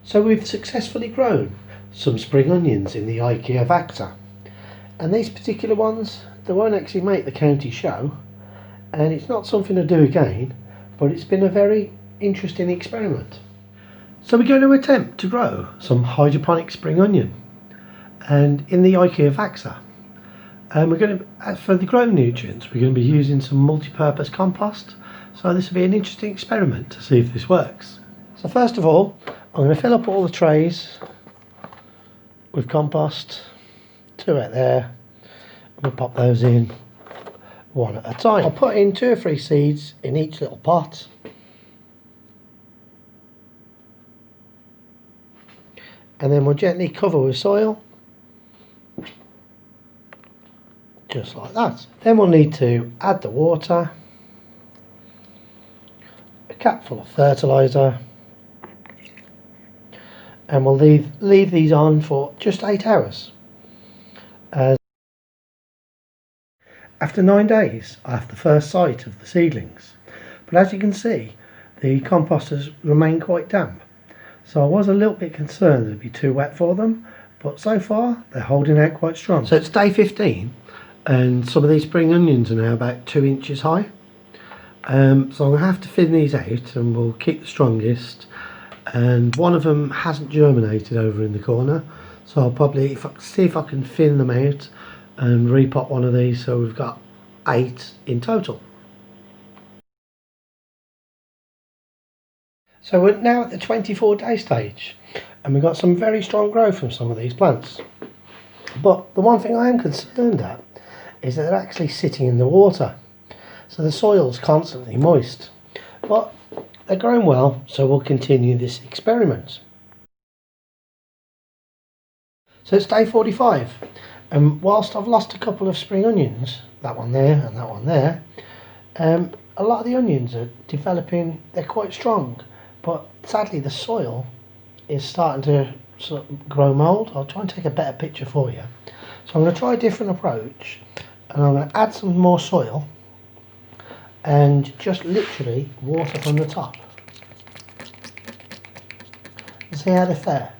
So we've successfully grown some spring onions in the Ikea Vaxer, and these particular ones, they won't actually make the county show, and it's not something to do again, but it's been a very interesting experiment. So we're going to attempt to grow some hydroponic spring onion, and in the Ikea Vaxer, we're going to, for the growing nutrients, we're going to be using some multi-purpose compost. So this will be an interesting experiment to see if this works. So first of all, I'm going to fill up all the trays with compost, 2 out there, and we'll pop those in one at a time. I'll put in 2 or 3 seeds in each little pot. And then we'll gently cover with soil, just like that. Then we'll need to add the water, a cap full of fertiliser, and we'll leave these on for just 8 hours. After 9 days, I have the first sight of the seedlings, but as you can see, the compost has remained quite damp, so I was a little bit concerned it'd be too wet for them, but so far they're holding out quite strong. So it's day 15, and some of these spring onions are now about 2 inches high, so I'm going to have to thin these out, and we'll keep the strongest. And one of them hasn't germinated over in the corner, so I'll probably see if I can thin them out and repot one of these, so we've got 8 in total. So we're now at the 24-day stage, and we've got some very strong growth from some of these plants, but the one thing I am concerned at is that they're actually sitting in the water, so the soil's constantly moist, but they're growing well, so we'll continue this experiment. So it's day 45, and whilst I've lost a couple of spring onions, that one there and that one there, a lot of the onions are developing, they're quite strong, but sadly the soil is starting to sort of grow mould. I'll try and take a better picture for you. So I'm going to try a different approach, and I'm going to add some more soil and just literally water from the top. See how they fare.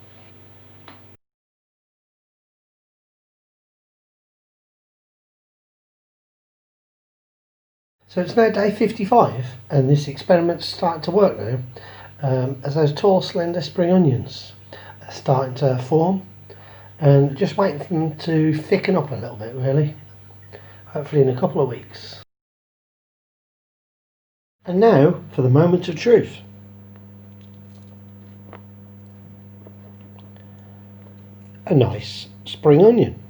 So it's now day 55, and this experiment's starting to work now, as those tall slender spring onions are starting to form, and just waiting for them to thicken up a little bit really, hopefully in a couple of weeks. And now for the moment of truth. A nice spring onion.